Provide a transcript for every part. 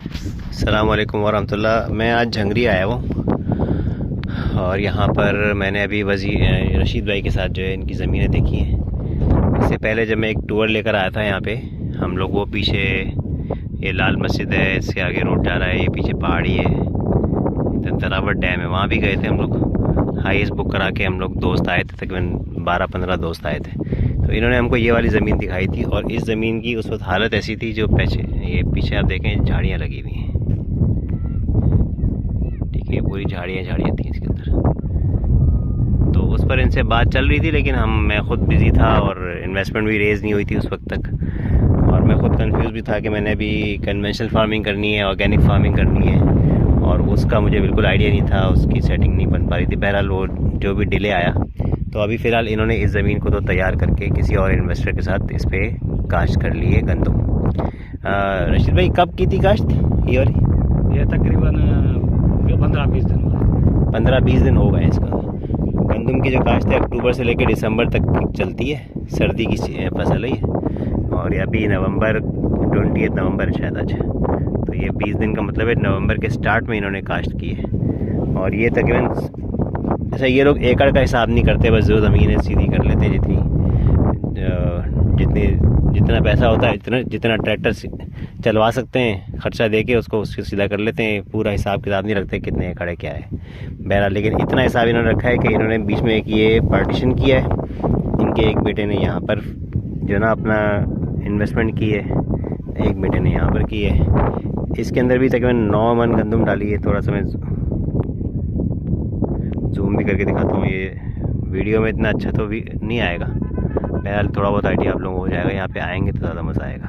अस्सलाम वालेकुम वरहमतुल्लाह। मैं आज झंगरी आया हूँ और यहाँ पर मैंने अभी रशीद भाई के साथ जो है इनकी ज़मीनें देखी हैं। इससे पहले जब मैं एक टूर लेकर आया था यहाँ पे, हम लोग वो पीछे ये लाल मस्जिद है, इससे आगे रोड जा रहा है, ये पीछे पहाड़ी है, इधर तरावट डैम है, वहाँ भी गए थे हम लोग। हाईएस्ट बुक करा के हम लोग दोस्त आए थे, तकरीबन 12-15 दोस्त आए थे। तो इन्होंने हमको ये वाली ज़मीन दिखाई थी और इस ज़मीन की उस वक्त हालत ऐसी थी, जो ये पीछे आप देखें झाड़ियाँ लगी हुई हैं, ठीक है, पूरी झाड़ियाँ थी इसके अंदर। तो उस पर इनसे बात चल रही थी, लेकिन मैं ख़ुद बिज़ी था और इन्वेस्टमेंट भी रेज़ नहीं हुई थी उस वक्त तक, और मैं ख़ुद कंफ्यूज भी था कि मैंने अभी कन्वेंशनल फार्मिंग करनी है, ऑर्गेनिक फार्मिंग करनी है, और उसका मुझे बिल्कुल आइडिया नहीं था, उसकी सेटिंग नहीं बन पा रही थी। बहरहाल वो जो भी डिले आया, तो अभी फ़िलहाल इन्होंने इस ज़मीन को तो तैयार करके किसी और इन्वेस्टर के साथ इस पर काश्त कर ली है गंदम। रशीद भाई, कब की थी काश्त ये वाली? ये तकरीबन 15-20 दिन हुआ। 15-20 दिन हो गए इसका। गंदम की जो काश्त है अक्टूबर से लेकर दिसंबर तक चलती है, सर्दी की फसल है ये, और ये अभी नवंबर 20 नवंबर शायद आज, तो ये 20 दिन का मतलब है नवंबर के स्टार्ट में इन्होंने काश्त की है। और ये तकरीबन ऐसा, ये लोग एकड़ का हिसाब नहीं करते, बस जो ज़मीन है सीधी कर लेते हैं, जितना पैसा होता है, जितना ट्रैक्टर चलवा सकते हैं खर्चा देके उसको सीधा कर लेते हैं, पूरा हिसाब किताब नहीं रखते कितने एकड़ है क्या है। बहरहाल लेकिन इतना हिसाब इन्होंने रखा है कि इन्होंने बीच में एक ये पार्टीशन किया है। इनके एक बेटे ने यहाँ पर जो ना अपना इन्वेस्टमेंट की है, एक बेटे ने यहाँ पर की है। इसके अंदर भी तकरीबन 9 मन गंदम डाली है। थोड़ा सा मैं जूम भी करके दिखाता हूँ, ये वीडियो में इतना अच्छा तो भी नहीं आएगा, बहरहाल थोड़ा बहुत आइडिया आप लोगों को हो जाएगा, यहाँ पे आएंगे तो ज़्यादा मज़ा आएगा।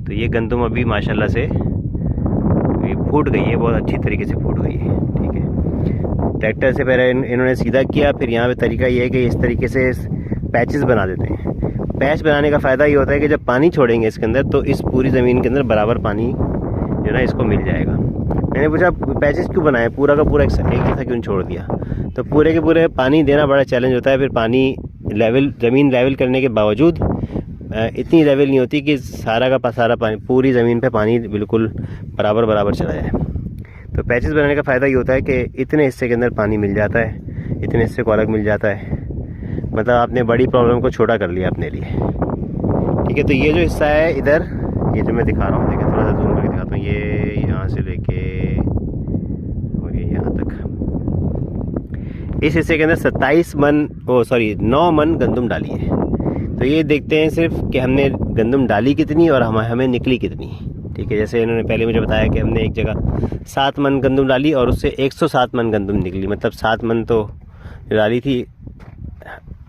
तो ये गंदम अभी माशाल्लाह से ये फूट गई है, बहुत अच्छी तरीके से फूट गई है, ठीक है। ट्रैक्टर से पहले इन्होंने सीधा किया, फिर यहाँ पे तरीका ये है कि इस तरीके से पैचेस बना देते हैं। पैच बनाने का फ़ायदा ये होता है कि जब पानी छोड़ेंगे इसके अंदर, तो इस पूरी ज़मीन के अंदर बराबर पानी जो ना इसको मिल जाएगा। मैंने पूछा पैचेस क्यों बनाए, पूरा का पूरा एक जैसा क्यों छोड़ दिया? तो पूरे के पूरे पानी देना बड़ा चैलेंज होता है। फिर पानी लेवल, ज़मीन लेवल करने के बावजूद इतनी लेवल नहीं होती कि सारा का सारा पानी पूरी ज़मीन पे पानी बिल्कुल बराबर चला जाए। तो पैचेस बनाने का फ़ायदा ये होता है कि इतने हिस्से के अंदर पानी मिल जाता है, इतने हिस्से को अलग मिल जाता है, मतलब आपने बड़ी प्रॉब्लम को छोटा कर लिया अपने लिए, ठीक है। तो ये जो हिस्सा है इधर, ये जो मैं दिखा रहा हूँ, देखिए थोड़ा सा जूम करके दिखाता हूँ, ये यहाँ से लेके और ये यहाँ तक, इस हिस्से के अंदर 9 मन गंदम डाली है। तो ये देखते हैं सिर्फ कि हमने गंदम डाली कितनी और हमें निकली कितनी, ठीक है। जैसे इन्होंने पहले मुझे बताया कि हमने एक जगह 7 मन गंदम डाली और उससे 107 मन गंदम निकली, मतलब 7 मन तो डाली थी,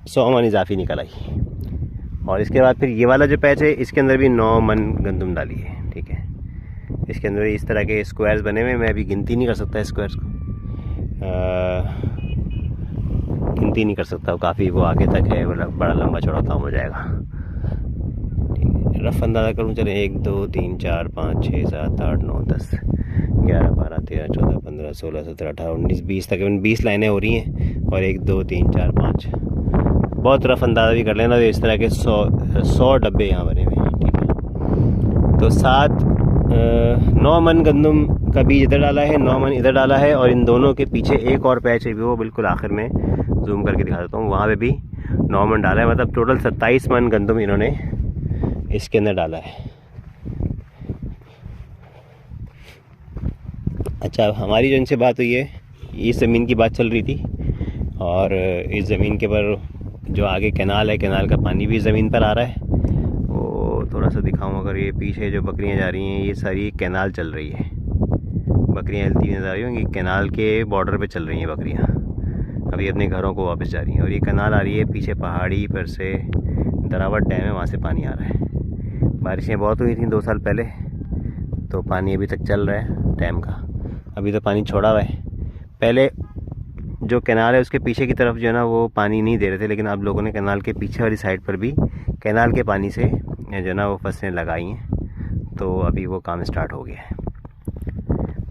100 मन इजाफी निकल आई। और इसके बाद फिर ये वाला जो पैच है, इसके अंदर भी 9 मन गंदम डाली है, ठीक है। इसके अंदर इस तरह के स्क्वायर्स बने हुए, मैं अभी गिनती नहीं कर सकता स्क्वायर्स को, गिनती नहीं कर सकता, काफ़ी वो आगे तक है, बड़ा लंबा चौड़ा काम हो जाएगा, ठीक है। रफ अंदाज़ा करूँ, चले 1 2 3 4 5 6 7 8 9 10 11 12 13 14 15 16 17 18 19 20, तकरीबन 20 लाइनें हो रही हैं, और 1 2 3 4 5, बहुत रफ अंदाज़ा भी कर लेना। तो इस तरह के 100 डब्बे यहाँ बने हुए हैं, ठीक है। तो 9 मन गंदम का बीज इधर डाला है, 9 मन इधर डाला है, और इन दोनों के पीछे एक और पैच है, वो बिल्कुल आखिर में जूम करके दिखा देता हूँ, वहाँ पे भी 9 मन डाला है, मतलब टोटल 27 मन गंदम इन्होंने इसके अंदर डाला है। अच्छा, हमारी जो इनसे बात हुई है, इस ज़मीन की बात चल रही थी, और इस ज़मीन के पर जो आगे कैनाल है, कैनाल का पानी भी ज़मीन पर आ रहा है। वो थोड़ा सा दिखाऊं, अगर ये पीछे जो बकरियां जा रही हैं, ये सारी कैनाल चल रही है, बकरियां हिलती हुई नज़र आ रही होंगी, कैनाल के बॉर्डर पे चल रही हैं बकरियां, अभी अपने घरों को वापस जा रही हैं। और ये कैनाल आ रही है पीछे पहाड़ी पर से, दरावट डैम है, वहाँ से पानी आ रहा है। बारिशें बहुत हुई थी 2 साल पहले, तो पानी अभी तक चल रहा है डैम का, अभी तो पानी छोड़ा हुआ है। पहले जो कैनाल है उसके पीछे की तरफ जो है ना, वो पानी नहीं दे रहे थे, लेकिन अब लोगों ने कैनाल के पीछे वाली साइड पर भी कैनाल के पानी से जो है ना वो फसलें लगाई हैं, तो अभी वो काम स्टार्ट हो गया है।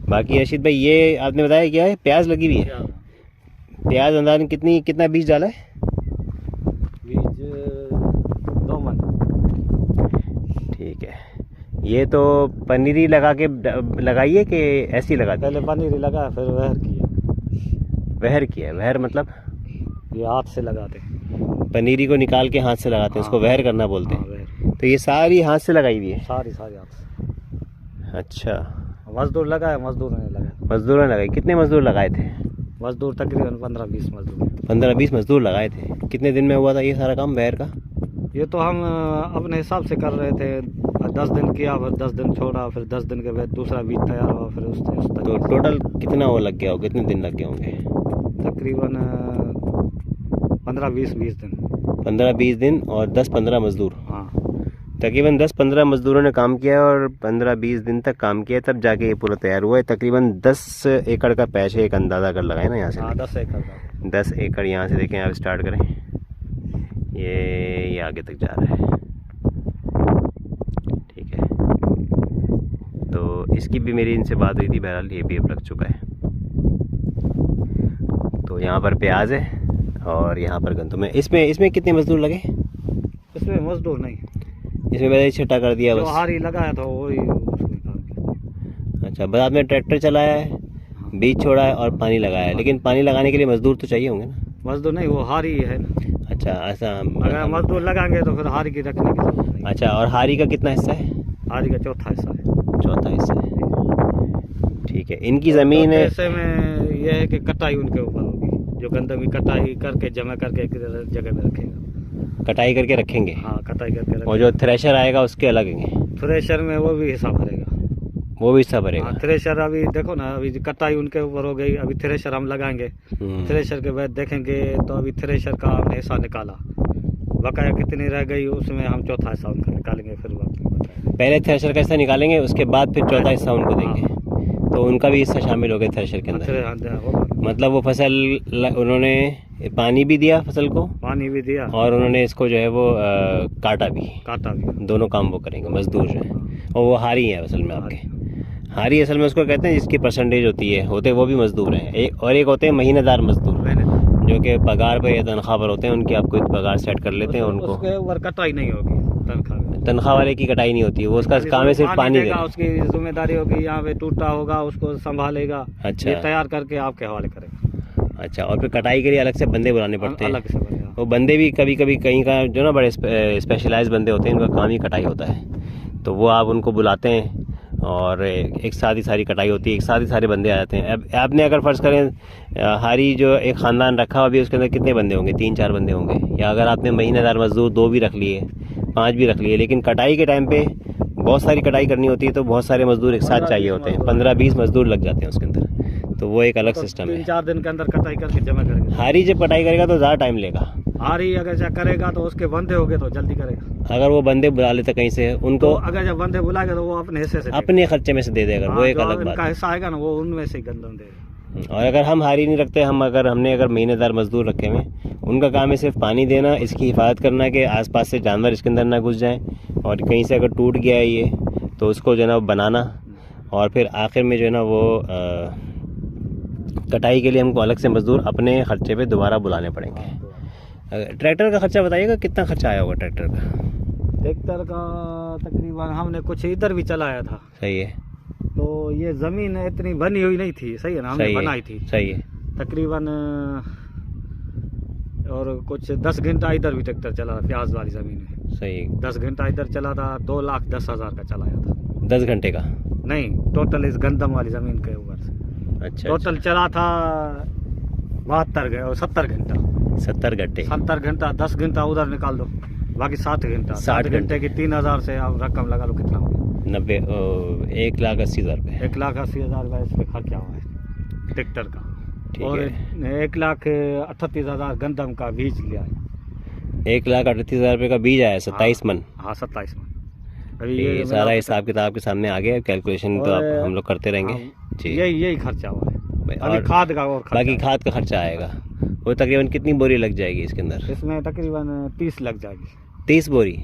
बाकी रशीद भाई, ये आपने बताया क्या है, प्याज लगी हुई है? प्याज अंदाज़न कितना बीज डाला है? बीज 2 मन। ठीक है, ये तो पनीरी लगा के लगाई है कि ऐसी लगा दी? पहले पनीरी लगाया, फिर वहर किया। वहर किया? वहर मतलब? ये हाथ से लगाते हैं। पनीरी को निकाल के हाथ से लगाते हैं, उसको वहर करना बोलते हाँ, हैं। वहर। तो ये सारी हाथ से लगाई हुई है? सारी हाथ से। अच्छा, मजदूर लगाया, मजदूर ने लगाया। मजदूरों ने लगाई? कितने मजदूर लगाए थे? मजदूर तकरीबन 15-20 मजदूर। 15-20 मजदूर लगाए थे। कितने दिन में हुआ था ये सारा काम वहर का? ये तो हम अपने हिसाब से कर रहे थे। 10 दिन किया, फिर 10 दिन छोड़ा, फिर 10 दिन के बाद दूसरा बीज तैयार हुआ, फिर उस तो टोटल कितना वो लग गया हो? कितने दिन लग गए होंगे? तकरीबन 15-20 दिन। 15-20 दिन और 10-15 मजदूर। हाँ, तकरीबन 10-15 मजदूरों ने काम किया और 15-20 दिन तक काम किया, तब जाके ये पूरा तैयार हुआ है। तकरीबन 10 एकड़ का पैच है, एक अंदाज़ा कर लगाए ना यहाँ से? हाँ, 10 एकड़ का। 10 एकड़ यहाँ से देखें आप, स्टार्ट करें, ये आगे तक जा रहा है। ठीक है, तो इसकी भी मेरी इनसे बात हुई थी, बहरहाल ये भी अब लग चुका है। तो यहाँ पर प्याज है और यहाँ पर गंदम है। इसमें कितने मजदूर लगे? इसमें मजदूर नहीं, इसमें मैंने छटा कर दिया जो बस। हारी लगाया था वही उसमें काम किया। अच्छा, बस आपने ट्रैक्टर चलाया है, बीज छोड़ा है और पानी लगाया है, लेकिन पानी लगाने के लिए मजदूर तो चाहिए होंगे ना? मजदूर नहीं, वो हारी है ना। अच्छा, ऐसा? अगर मजदूर लगाएंगे तो फिर हारी की रखने की जरूरत नहीं। अच्छा, और हारी का कितना हिस्सा है? हारी का चौथा हिस्सा है। चौथा हिस्सा है। ठीक है, इनकी ज़मीन है। ऐसे में यह है कि कटाई उनके ऊपर होगी, जो गंदम की कटाई करके जमा करके एक जगह में रखेगा। कटाई करके रखेंगे? हाँ, कटाई करके रखेगा। और जो थ्रेशर आएगा उसके अलग हैं? थ्रेशर में वो भी हिसाब भरेगा। वो भी हिस्सा भरेगा? हाँ, थ्रेशर अभी देखो ना, अभी कटाई उनके ऊपर हो गई, अभी थ्रेशर हम लगाएंगे। थ्रेशर के बाद देखेंगे तो अभी थ्रेशर का हमने हिस्सा निकाला, बकाया कितनी रह गई उसमें हम चौथा हिस्सा उनका निकालेंगे। फिर पहले थ्रेशर का हिस्सा निकालेंगे, उसके बाद फिर चौथा हिस्सा उनको देंगे। तो उनका भी हिस्सा शामिल हो गया थ्रेशर के अंदर? मतलब वो फसल उन्होंने पानी भी दिया, फसल को पानी भी दिया, और उन्होंने इसको जो है वो काटा भी। दोनों काम वो करेंगे मजदूर जो है। और वो हारी है असल में आपके? हारी असल में उसको कहते हैं जिसकी परसेंटेज होती है, होते वो भी मजदूर हैं। एक होते हैं महीनेदार मजदूर, जो कि पगार पे या तनख्वाह पर होते हैं, उनकी आपको पगार सेट कर लेते हैं। उनको उसके ऊपर कटाई नहीं होगी, तनख्वाह वाले की कटाई नहीं होती है, वो उसका काम है सिर्फ पानी देना। उसकी जिम्मेदारी होगी, यहाँ पे टूटा होगा उसको संभालेगा। अच्छा, ये तैयार करके आपके हवाले करेगा। अच्छा, और फिर कटाई के लिए अलग से बंदे बुलाने पड़ते हैं? अलग से बनेगा। वो बंदे भी कभी कभी कहीं का जो ना बड़े स्पेशलाइज बंदे होते हैं, इनका काम ही कटाई होता है, तो वो आप उनको बुलाते हैं और एक साथ ही सारी कटाई होती है, एक साथ ही सारे बंदे आ जाते हैं। अब आपने अगर फ़र्ज़ करें हारी जो एक ख़ानदान रखा अभी, उसके अंदर कितने बंदे होंगे? 3-4 बंदे होंगे। या अगर आपने महीनेदार मजदूर 2 भी रख लिए, 5 भी रख लिए, लेकिन कटाई के टाइम पे बहुत सारी कटाई करनी होती है, तो बहुत सारे मजदूर एक साथ चाहिए होते हैं। 15-20 मजदूर लग जाते हैं उसके अंदर, तो वो एक अलग सिस्टम है। 3-4 दिन के अंदर कटाई करके जमा करेंगे। हारी जब कटाई करेगा तो ज़्यादा टाइम लेगा। हारी अगर जब करेगा तो उसके बंदे होंगे तो जल्दी करेगा। अगर वो बंदे बुला लेते कहीं से उनको, तो अगर जब बंदे बुलाएगा तो वो अपने हिस्से से अपने खर्चे में से दे देगा, वो एक अलग बात है। हिस्सा आएगा ना, वो उनमें से गंदम देगा। और अगर हम हारी नहीं रखते, हमने महीनेदार मजदूर रखे हुए, उनका काम है सिर्फ पानी देना, इसकी हिफाजत करना कि आसपास से जानवर इसके अंदर ना घुस जाएं, और कहीं से अगर टूट गया है ये तो उसको जो है ना बनाना, और फिर आखिर में जो है ना वो कटाई के लिए हमको अलग से मजदूर अपने खर्चे पे दोबारा बुलाने पड़ेंगे। ट्रैक्टर का खर्चा बताइएगा, कितना खर्चा आया होगा ट्रैक्टर का? ट्रैक्टर का तकरीबन हमने कुछ इधर भी चलाया था। सही है। तो ये ज़मीन इतनी बनी हुई नहीं थी, सही है ना, हमने बनाई थी। सही है। तकरीबन और कुछ 10 घंटा इधर भी ट्रैक्टर चला था, प्याज वाली ज़मीन में। सही। 10 घंटा इधर चला था, 2,10,000 का चलाया था। 10 घंटे का? नहीं, टोटल इस गंदम वाली ज़मीन के ऊपर से। अच्छा, टोटल चला था 70 घंटा। 70 घंटे? 70 घंटा, 10 घंटा उधर निकाल दो, बाकी 60 घंटा। 60 घंटे की 3,000 से आप रकम लगा लो कितना हो गया? 1,80,000 रुपये। 1,80,000 रुपये इस पर खर्चा हुआ है ट्रैक्टर का। और 1,38,000 गंदम का बीज लिया है। 1,38,000 रुपये का बीज आया, 27 मन? हाँ, 27 मन। अभी ये सारा हिसाब किताब के सामने आ गया, कैलकुलेशन तो आप हम लोग करते रहेंगे जी। यही खर्चा हुआ है। अभी खाद का और बाकी खाद का खर्चा आएगा। वो तकरीबन कितनी बोरी लग जाएगी इसके अंदर? इसमें तकरीबन 30 लग जाएगी। 30 बोरी?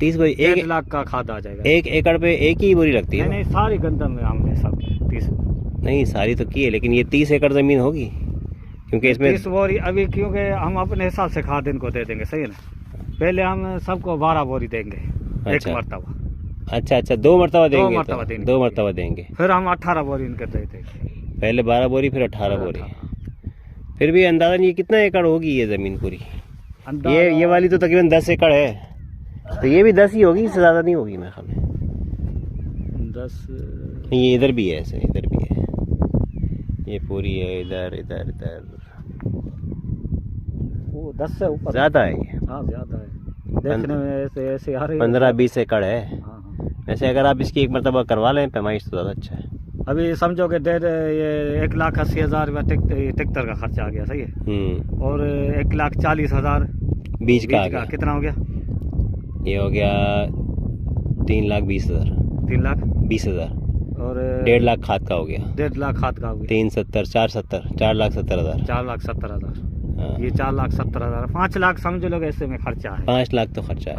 30 बोरी 1 लाख का खाद आ जाएगा। 1 एकड़ पे एक ही बोरी लगती है? नहीं, सारी गंदम में हमने सब 30। नहीं, सारी तो की है, लेकिन ये 30 एकड़ ज़मीन होगी, क्योंकि इसमें 30 बोरी अभी, क्योंकि हम अपने हिसाब से खाद इनको दे देंगे, सही है ना। पहले हम सबको 12 बोरी देंगे। अच्छा। एक मरतबा अच्छा अच्छा, 2 मरतबा देंगे? दो मरतबा देंगे। 2 मरतबा देंगे। फिर हम 18 बोरी इनके देते। पहले 12 बोरी फिर 18 बोरी। फिर भी अंदाज़न ये कितना एकड़ होगी ये ज़मीन पूरी? ये वाली तो तकरीबन 10 एकड़ है, तो ये भी 10 ही होगी, इससे ज़्यादा नहीं होगी मेरे ख्याल में। 10 ये इधर भी है, ऐसे इधर भी है, ये पूरी है, इधर इधर इधर, वो 10 से ऊपर ज़्यादा है ये। हाँ ज़्यादा है, देखने में ऐसे ऐसे आ रही है। 15-20 एकड़ है। हाँ। वैसे अगर आप इसकी एक मरतबा करवा लें पैमाइश तो ज़्यादा अच्छा है। अभी समझो कि ये 1,80,000 रुपया ट्रैक्टर का खर्चा आ गया, सही है। और 1,40,000 बीज का आ गया। कितना हो गया? ये हो गया 3,20,000। 3,20,000 और 1.5 लाख खाद का हो गया। 1.5 लाख खाद का हो गया। 370 470 4,70,000। 4,70,000। हाँ। ये 4,70,000, 5 लाख समझ लो ऐसे में खर्चा है। 5 लाख तो खर्चा है।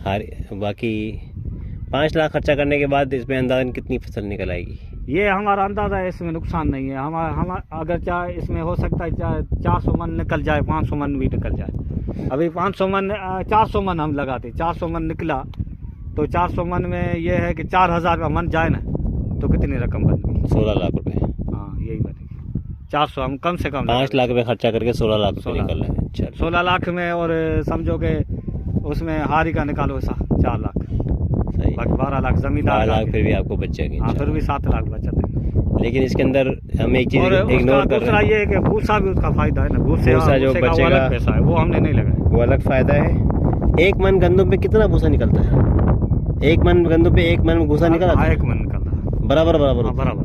हर बाकी 5 लाख खर्चा करने के बाद इसमें अंदाज़न कितनी फसल निकल आएगी? ये हमारा अंदाज़ा है, इसमें नुकसान नहीं है। हम अगर चाहे इसमें हो सकता है चाहे 400 मन निकल जाए, 500 मन भी निकल जाए। अभी 500 मन 400 मन हम लगाते, 400 मन निकला तो 400 मन में ये है कि 4,000 का मन जाए ना तो कितनी रकम बन गई? 16 लाख रुपए। हाँ यही बनेगी। 400 हम कम से कम 5 लाख रुपए खर्चा करके 16 लाख रुपए निकल रहे हैं। चलो 16 लाख में, और समझो कि उसमें हारी का निकालो ऐसा 4 लाख, सही। बाकी 12 लाख 12 जमींदार लाख फिर भी आपको बच जाएगी। हाँ फिर भी 7 लाख बचत है। लेकिन इसके अंदर हम एक चीज़ और इग्नोर कर दूसरा रहे हैं। ये है कि भूसा भी उसका फायदा है ना, भूसा जो का वो बचेगा अलग पैसा है, वो हमने नहीं लगाया। वो अलग फायदा है। 1 मन गंदम पे कितना भूसा निकलता है? 1 मन गंदम पे 1 मन भूसा निकला? हाँ 1 मन निकलता बराबर बराबर। हाँ बराबर।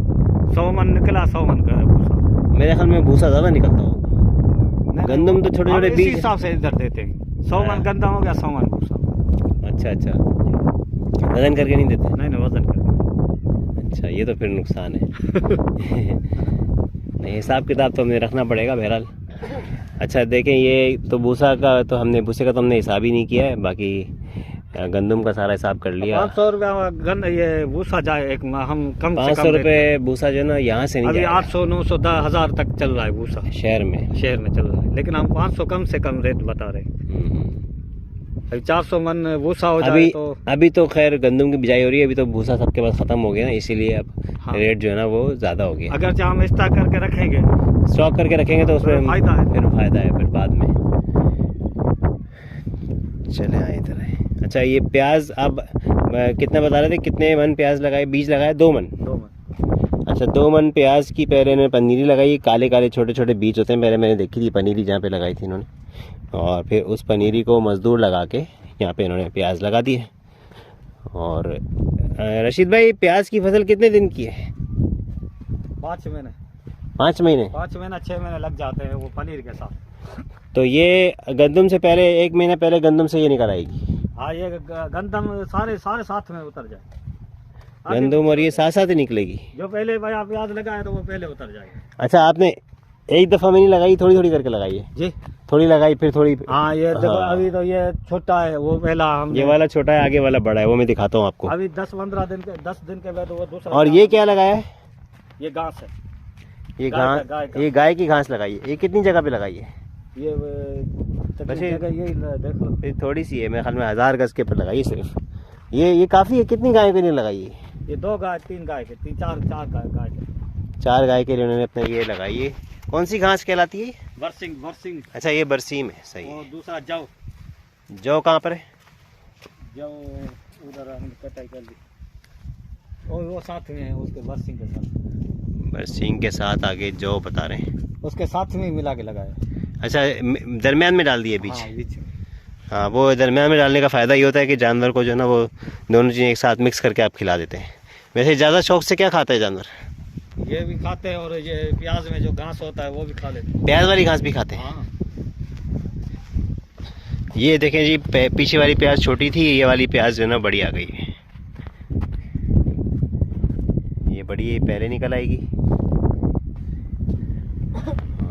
100 मन निकला, 100 मन का भूसा। मेरे ख्याल में भूसा ज़्यादा निकलता होगा। गंदम तो छोटे छोटे बीज हिसाब से इधर देते हैं। 100 मन गंदम हो गया, 100 मन भूसा। अच्छा अच्छा, वजन करके नहीं देते? नहीं वजन करके। अच्छा, ये तो फिर नुकसान है। नहीं, हिसाब किताब तो हमें रखना पड़ेगा बहरहाल। अच्छा देखें, ये तो भूसे का तो हमने हिसाब ही नहीं किया है। बाकी गंदम का सारा हिसाब कर लिया। 500 रुपया ये भूसा जाए एक हम कम से 500 कम रुपये भूसा जो है ना यहाँ से नहीं अभी जाएगा। 800 900 10,000 तक चल रहा है भूसा शहर में चल रहा है, लेकिन हम 500 कम से कम रेट बता रहे हैं। अभी 400 मन भूसा हो जाए तो अभी तो खैर गंदम की बिजाई हो रही है, अभी तो भूसा सबके पास ख़त्म हो गया ना, इसीलिए अब हाँ। रेट जो है ना वो ज़्यादा हो गया। अगर हम स्टॉक करके रखेंगे, स्टॉक करके रखेंगे तो उसमें फायदा है। फिर फायदा है फिर बाद में। चले आए इधर आए। अच्छा, ये प्याज अब कितना बता रहे थे, कितने मन प्याज लगाए, बीज लगाए? 2 मन। 2 मन। अच्छा, 2 मन प्याज की पहले इन्होंने पनीरी लगाई। काले काले छोटे छोटे बीज होते हैं, पहले मैंने देखी थी पनीरी जहाँ पे लगाई थी इन्होंने, और फिर उस पनीरी को मज़दूर लगा के यहाँ पे इन्होंने प्याज लगा दी है। और रशीद भाई, प्याज की फसल कितने दिन की है? 5 महीने 5 महीने 6 महीने लग जाते हैं वो पनीर के साथ। तो ये गंदम से पहले 1 महीना पहले गंदम से ये निकल आएगी? हाँ, ये गंदम सारे साथ में उतर जाए। गंदम और ये साथ साथ ही निकलेगी? जो पहले भाई प्याज लगाए तो वो पहले उतर जाएगा। अच्छा, आपने एक दफ़ा में नहीं लगाई, थोड़ी थोड़ी करके लगाई है? जी, थोड़ी लगाई फिर थोड़ी। हाँ ये देखो, हाँ। अभी तो ये छोटा है, वो पहला हम ये वाला छोटा है, आगे वाला बड़ा है, वो मैं दिखाता हूँ आपको। अभी 10-15 दिन के 10 दिन के बाद वो दूसरा। और ये क्या लगाया है? ये घास है। ये गाय घास, का। ये गाय की घास लगाई है। ये कितनी जगह पे लगाई है? ये वैसे- यही देख लो। ये थोड़ी सी है, मेरे ख्याल में 1000 गज के ऊपर लगाई है सिर्फ। ये काफ़ी है। कितनी गायों के लिए लगाई है? ये 2 गाय 3 गाय के 4 गाय के। 4 गाय के लिए उन्होंने अपना ये लगाई है। कौन सी घास कहलाती है? बरसिंग। अच्छा, ये बरसीम है, सही और है। दूसरा जौ। जौ कहाँ पर है? जौ उधर हमने कटाई कर दी, और वो साथ में है उसके बरसिंग के साथ। बरसीम के साथ आगे जौ बता रहे हैं। उसके साथ में मिला के लगाया। अच्छा, दरमियान में डाल दिए बीज? हाँ, बीच में। हाँ, वो दरमियान में डालने का फ़ायदा ये होता है कि जानवर को जो है ना वो दोनों चीज़ें एक साथ मिक्स करके आप खिला देते हैं। वैसे ज़्यादा शौक से क्या खाता है जानवर? ये भी खाते हैं, और ये प्याज में जो घास होता है वो भी खा लेते हैं। प्याज वाली घास भी खाते हैं? हाँ। ये देखें जी, पीछे वाली प्याज छोटी थी, ये वाली प्याज जो है ना बड़ी आ गई है। ये बड़ी है, पहले निकल आएगी।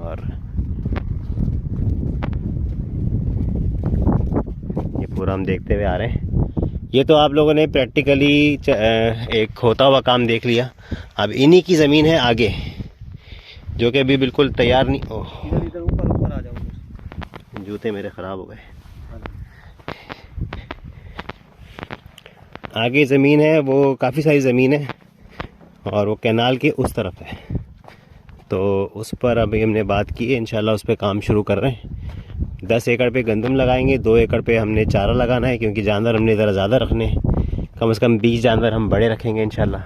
और ये पूरा हम देखते हुए आ रहे हैं। ये तो आप लोगों ने प्रैक्टिकली एक होता हुआ काम देख लिया। अब इन्हीं की ज़मीन है आगे, जो कि अभी बिल्कुल तैयार नहीं। ओह, इधर ऊपर आ जाओ। जूते मेरे ख़राब हो गए। आगे ज़मीन है वो काफ़ी सारी ज़मीन है और वो कैनाल के उस तरफ है, तो उस पर अभी हमने बात की है, इंशाल्लाह उस पर काम शुरू कर रहे हैं। 10 एकड़ पे गंदम लगाएंगे, 2 एकड़ पे हमने चारा लगाना है, क्योंकि जानवर हमने ज़रा ज़्यादा रखने हैं, कम से कम 20 जानवर हम बड़े रखेंगे इंशाल्लाह,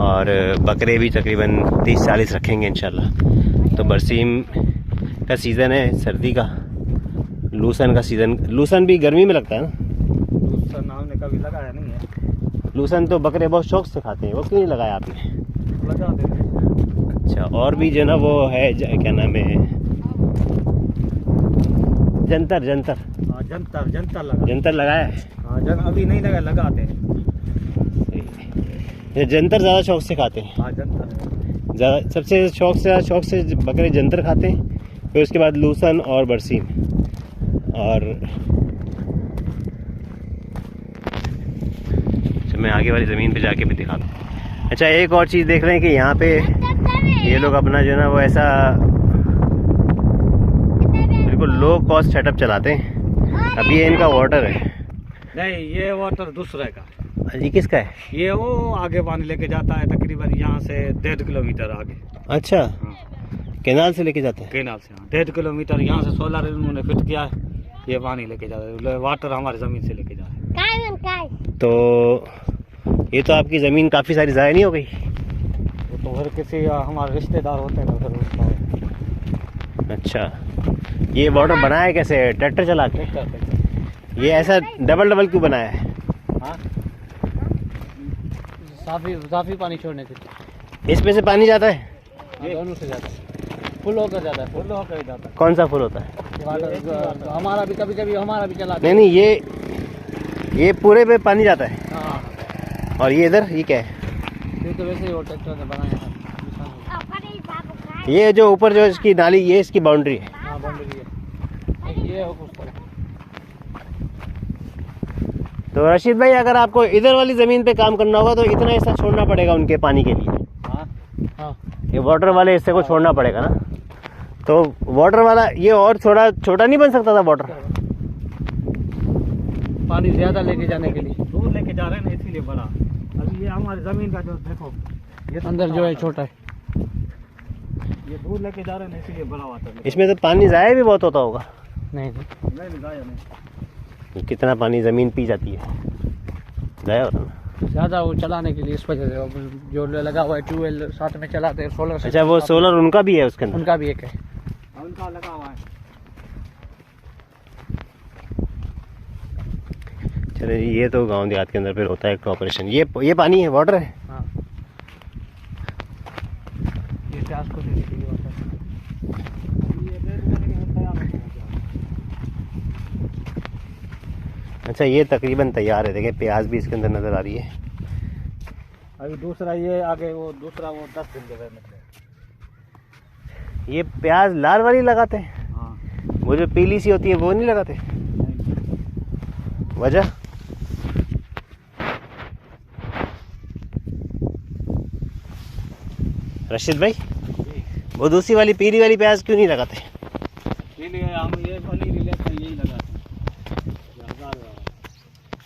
और बकरे भी तकरीबन 30-40 रखेंगे इंशाल्लाह। तो बरसीम का सीज़न है, सर्दी का, लूसन का सीज़न। लूसन भी गर्मी में लगता है ना? लूसन हमने कभी लगाया नहीं है। लूसन तो बकरे बहुत शौक से खाते हैं, वो क्यों नहीं लगाया आपने? लगा देंगे। अच्छा, और भी जो ना वो है क्या नाम है, जंतर जंतर। हाँ जंतर लगाया है। हाँ अभी नहीं लगाते हैं। ये जंतर ज़्यादा शौक से खाते हैं। हाँ जंतर ज़्यादा सबसे शौक से बकरे जंतर खाते हैं, फिर उसके बाद लूसन और बरसीम। और अच्छा, मैं आगे वाली ज़मीन पे जाके भी दिखाता हूँ। अच्छा, एक और चीज़ देख रहे हैं कि यहाँ पे ये लोग अपना जो है ना वो ऐसा बिल्कुल लो कॉस्ट सेटअप चलाते हैं। अभी ये इनका वाटर है। नहीं, ये वाटर दूसरे का। ये किसका है? ये वो आगे पानी लेके जाता है, तकरीबन यहाँ से 1.5 किलोमीटर आगे। अच्छा, हाँ। कैनाल से लेके जाते हैं? कैनाल से 1.5 किलोमीटर यहाँ से सोलर इन्होंने फिट किया है, ये पानी लेके जाता है, वाटर हमारी ज़मीन से लेके जा रहा है। तो ये तो आपकी ज़मीन काफ़ी सारी ज़ाया नहीं हो गई? वो तो फिर किसी हमारे रिश्तेदार होते हैं फिर उसका। अच्छा, ये वाटर बनाया कैसे? ट्रैक्टर चला के? ये ऐसा डबल क्यों बनाया है? हाँ, साफी पानी छोड़ने के लिए। इसमें से पानी जाता है? ये दोनों से जाता है, फुल होकर जाता है। कौन सा फुल होता है? हमारा भी कभी हमारा भी चला। नहीं, ये पूरे पे पानी जाता है। हाँ। और ये इधर ये क्या है? ये तो वैसे ही वो ट्रैक्टर ने बनाया है। ये जो ऊपर जो इसकी नाली, ये इसकी बाउंड्री है। हाँ, बाउंड्री है। ये हो तो रशीद भाई, अगर आपको इधर वाली ज़मीन पे काम करना होगा तो इतना हिस्सा छोड़ना पड़ेगा उनके पानी के लिए। हाँ, ये वाटर वाले हिस्से को छोड़ना पड़ेगा ना। तो वाटर वाला ये और छोटा नहीं बन सकता था वाटर? पानी ज़्यादा लेके जाने के लिए दूर लेके जा रहे हैं ना, इसीलिए बड़ा। अभी ये हमारी ज़मीन का जो देखो, ये तो अंदर जो है छोटा है, ये दूर लेके जा रहे हैं इसीलिए बड़ा वाटर। इसमें तो पानी ज़ाया भी बहुत होता होगा। नहीं ज़ाया नहीं। कितना पानी ज़मीन पी जाती है, ज़ाया होता ना। ज़्यादा वो चलाने के लिए इस वजह से जो लगा हुआ है ट्यूबवेल साथ में चलाते हैं, सोलर। अच्छा, वो सोलर उनका भी है उसके अंदर? उनका भी एक है, उनका लगा हुआ है। चलिए, ये तो गांव देहात के अंदर फिर होता है कॉर्पोरेशन। ये पानी है, वाटर है। हाँ, ये प्याज को देने के लिए होता है। अच्छा, ये तकरीबन तैयार है। देखें, प्याज भी इसके अंदर नज़र आ रही है। अभी दूसरा ये आगे वो दूसरा वो 10 दिन के बाद। ये प्याज लाल वाली लगाते हैं? हाँ, वो जो पीली सी होती है वो नहीं लगाते? वजह? रशीद भाई, वो दूसरी वाली पीली वाली प्याज क्यों नहीं लगाते? इसीलिए हम ये वाली रिलेट यही लगाते हैं।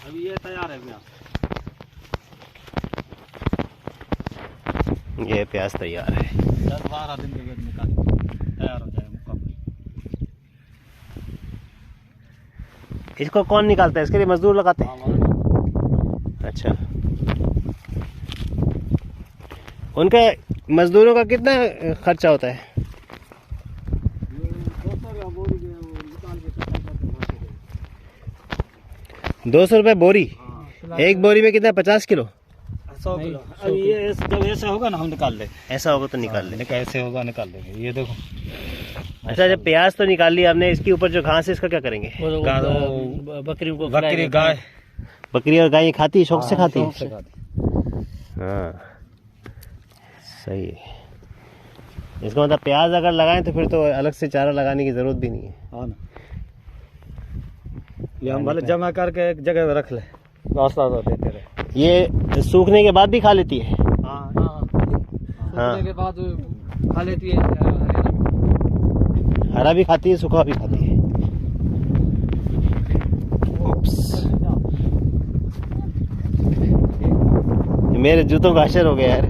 अभी ये तैयार है प्याज। ये प्याज तैयार है। 10-12 दिन के बाद निकाल तैयार हो जाएगा मुकम्मल। इसको कौन निकालता है? इसके लिए मजदूर लगाते हैं? अच्छा, उनका मजदूरों का कितना खर्चा होता है? 200 रुपये बोरी? एक बोरी में कितना? 50 किलो? 100 किलो। अभी ये जब ऐसा होगा ना हम निकाल लेंगे। ऐसा होगा तो निकाल लेंगे। ऐसे होगा निकाल लेंगे। ये देखो। अच्छा, जब प्याज तो निकाल लिया आपने, इसके ऊपर जो घास है इसका क्या करेंगे? बकरी गाय, बकरी और गाय खाती, शौक से खाती है। हाँ, सही है। इसका मतलब प्याज अगर लगाएं तो फिर तो अलग से चारा लगाने की जरूरत भी नहीं है। हाँ ना, ये हम भले जमा करके एक जगह पे रख ले, रास्ता देते रहे। ये सूखने के बाद भी खा लेती है? हाँ, सूखने के बाद खा लेती है। हरा भी खाती है, सूखा भी खाती है। मेरे जूतों का असर हो गया यार।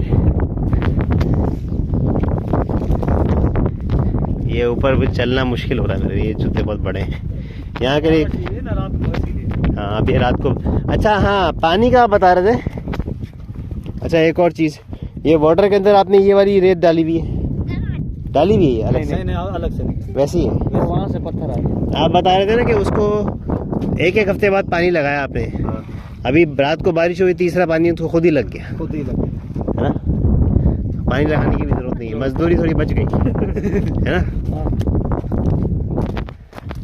ये ऊपर भी चलना मुश्किल हो रहा है मेरे, ये जूते बहुत बड़े हैं यहाँ के लिए। हाँ अभी रात को। अच्छा हाँ पानी का बता रहे थे। अच्छा एक और चीज़, ये वाटर के अंदर आपने ये वाली रेत डाली हुई है? डाली हुई है अलग से? नहीं अलग से नहीं, वैसी है? वहाँ से पत्थर आया। आप बता रहे थे ना कि उसको एक हफ्ते बाद पानी लगाया आपने। हाँ। अभी रात को बारिश हुई, तीसरा पानी तो खुद ही लग गया खुद ही लग गया है ना। पानी लगाने की भी जरूरत नहीं है, मजदूरी थोड़ी बच गई है ना। हाँ।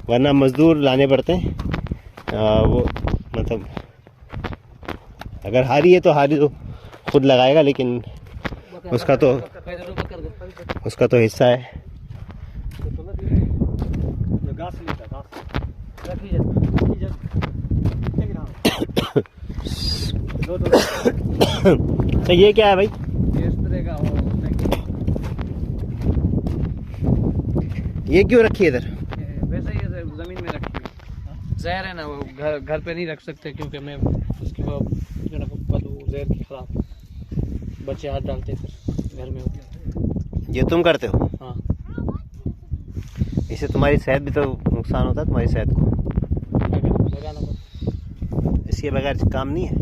वरना मजदूर लाने पड़ते हैं। वो मतलब अगर हारी है तो हारी तो खुद लगाएगा, लेकिन उसका तो हिस्सा है। तो ये क्या है भाई? ये क्यों रखी है इधर? वैसे ही जमीन में रखी है, जहर है ना, वो घर पे नहीं रख सकते क्योंकि मैं उसकी जहर की खराब, बच्चे हाथ डालते फिर घर में होते। ये तुम करते हो? हाँ। इससे तुम्हारी सेहत भी तो नुकसान होता है, तुम्हारी सेहत को। लगाना पड़ता, इसके बगैर काम नहीं है।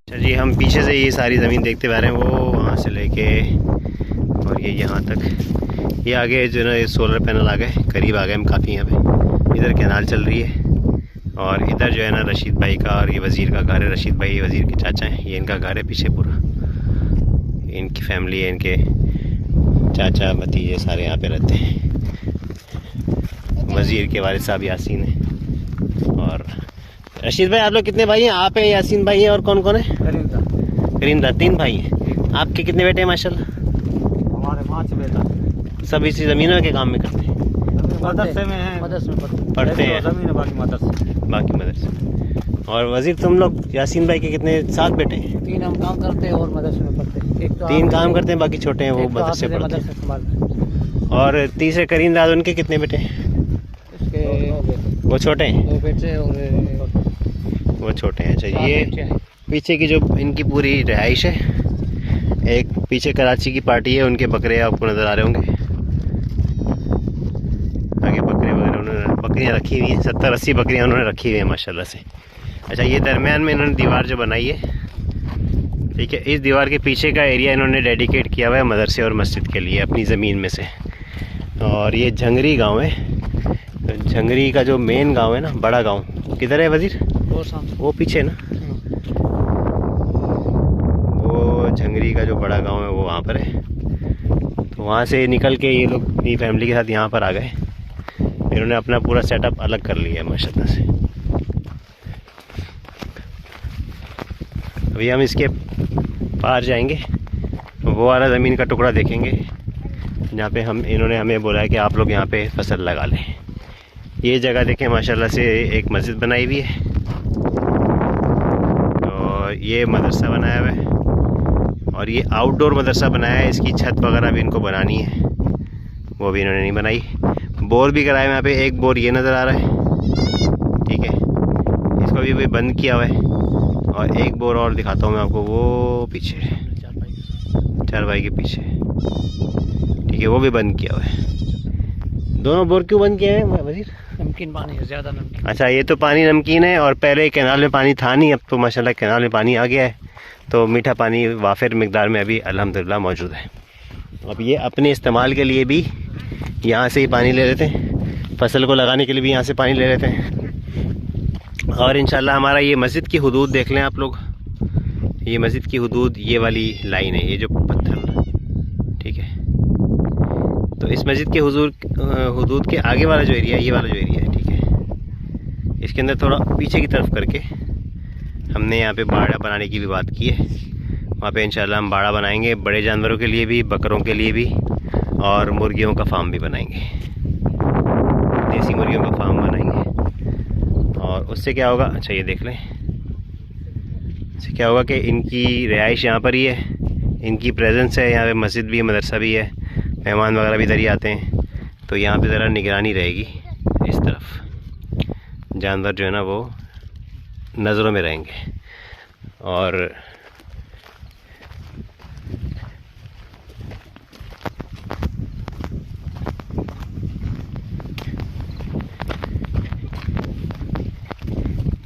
अच्छा जी, हम पीछे से ये सारी ज़मीन देखते हुए आ रहे हैं, वो वहाँ से लेके और ये यहाँ तक। ये आगे जो है ना, ये सोलर पैनल आ गए, करीब आ गए हम काफ़ी यहाँ पे। इधर कैनाल चल रही है और इधर जो है ना रशीद भाई का और ये वज़ीर का घर है। रशीद भाई वज़ीर के चाचा हैं, ये इनका घर है पीछे पूरा। इनकी फैमिली है, इनके चाचा भतीजे सारे यहाँ पे रहते हैं। वज़ीर के वालिद साहब यासीन है। और रशीद भाई आप लोग कितने भाई हैं? आप हैं, यासीन भाई हैं, और कौन कौन है? करीमदा। 3 भाई हैं। आपके कितने बेटे हैं माशाल्लाह? हमारे 5 बेटा। सब इसी ज़मीनों के काम में करते हैं? मदरसे में हैं, मदरसे में पढ़ते हैं, ज़मीन है, बाकी मदरसे। और वज़ीर तुम लोग यासीन भाई के कितने 7 बेटे हैं? 3 हम काम करते हैं और मदरसे में पढ़ते हैं। एक तो 3 काम करते हैं, बाकी छोटे हैं वो मदरसे पढ़ते हैं। और तीसरे करीम दाद, उनके कितने बेटे हैं? वो छोटे हैं? 2 बेटे और वो छोटे हैं। अच्छा ये पीछे की जो इनकी पूरी रिहाइश है, एक पीछे कराची की पार्टी है, उनके बकरे आपको नज़र आ रहे होंगे। आगे बकरे वगैरह उन्होंने बकरियाँ रखी हुई हैं, 70-80 बकरियाँ उन्होंने रखी हुई हैं माशाल्लाह से। अच्छा ये दरमियान में इन्होंने दीवार जो बनाई है, ठीक है, इस दीवार के पीछे का एरिया इन्होंने डेडिकेट किया हुआ है मदरसे और मस्जिद के लिए अपनी ज़मीन में से। और ये झंगरी गांव है। तो झंगरी का जो मेन गांव है ना, बड़ा गांव किधर है वज़ीर? वो पीछे ना, वो झंगरी का जो बड़ा गांव है वो वहाँ पर है। तो वहाँ से निकल के ये लोग अपनी फैमिली के साथ यहाँ पर आ गए। इन्होंने अपना पूरा सेटअप अलग कर लिया है माशाल्लाह से। अभी हम इसके पार जाएंगे, वो वाला ज़मीन का टुकड़ा देखेंगे जहाँ पे इन्होंने हमें बोला है कि आप लोग यहाँ पे फसल लगा लें। ये जगह देखें माशाल्लाह से, एक मस्जिद बनाई हुई है और ये मदरसा बनाया हुआ है और ये आउटडोर मदरसा बनाया है। इसकी छत वगैरह भी इनको बनानी है, वो भी इन्होंने नहीं बनाई। बोर भी कराया यहाँ पे, एक बोर ये नज़र आ रहा है, ठीक है, इसको भी बंद किया हुआ है। और एक बोर और दिखाता हूँ मैं आपको, वो पीछे चारपाई के पीछे, ठीक है, वो भी बंद किया हुआ है। दोनों बोर क्यों बंद किए हैं वज़ीर? नमकीन पानी है, ज़्यादा नमकीन। अच्छा ये तो पानी नमकीन है, और पहले कैनाल में पानी था नहीं, अब तो माशाल्लाह कैनाल में पानी आ गया है, तो मीठा पानी वाफिर मिकदार में अभी अल्हम्दुलिल्लाह मौजूद है। अब ये अपने इस्तेमाल के लिए भी यहाँ से ही पानी ले लेते हैं, फसल को लगाने के लिए भी यहाँ से पानी ले लेते हैं। और इंशाल्लाह हमारा ये मस्जिद की हुदूद देख लें आप लोग, ये मस्जिद की हुदूद ये वाली लाइन है, ये जो पत्थर, ठीक है। तो इस मस्जिद के हुदूद के आगे वाला जो एरिया है, ये वाला जो एरिया है, ठीक है, इसके अंदर थोड़ा पीछे की तरफ करके हमने यहाँ पे बाड़ा बनाने की भी बात की है। वहाँ पे इंशाल्लाह हम बाड़ा बनाएंगे, बड़े जानवरों के लिए भी, बकरों के लिए भी, और मुर्गियों का फार्म भी बनाएंगे, देसी मुर्गियों का फार्म बनाएंगे। और उससे क्या होगा, अच्छा ये देख लें, इससे क्या होगा कि इनकी रिहाइश यहाँ पर ही है, इनकी प्रेजेंस है यहाँ पे, मस्जिद भी है, मदरसा भी है, मेहमान वगैरह भी इधर ही आते हैं, तो यहाँ पे ज़रा निगरानी रहेगी इस तरफ, जानवर जो है ना वो नज़रों में रहेंगे। और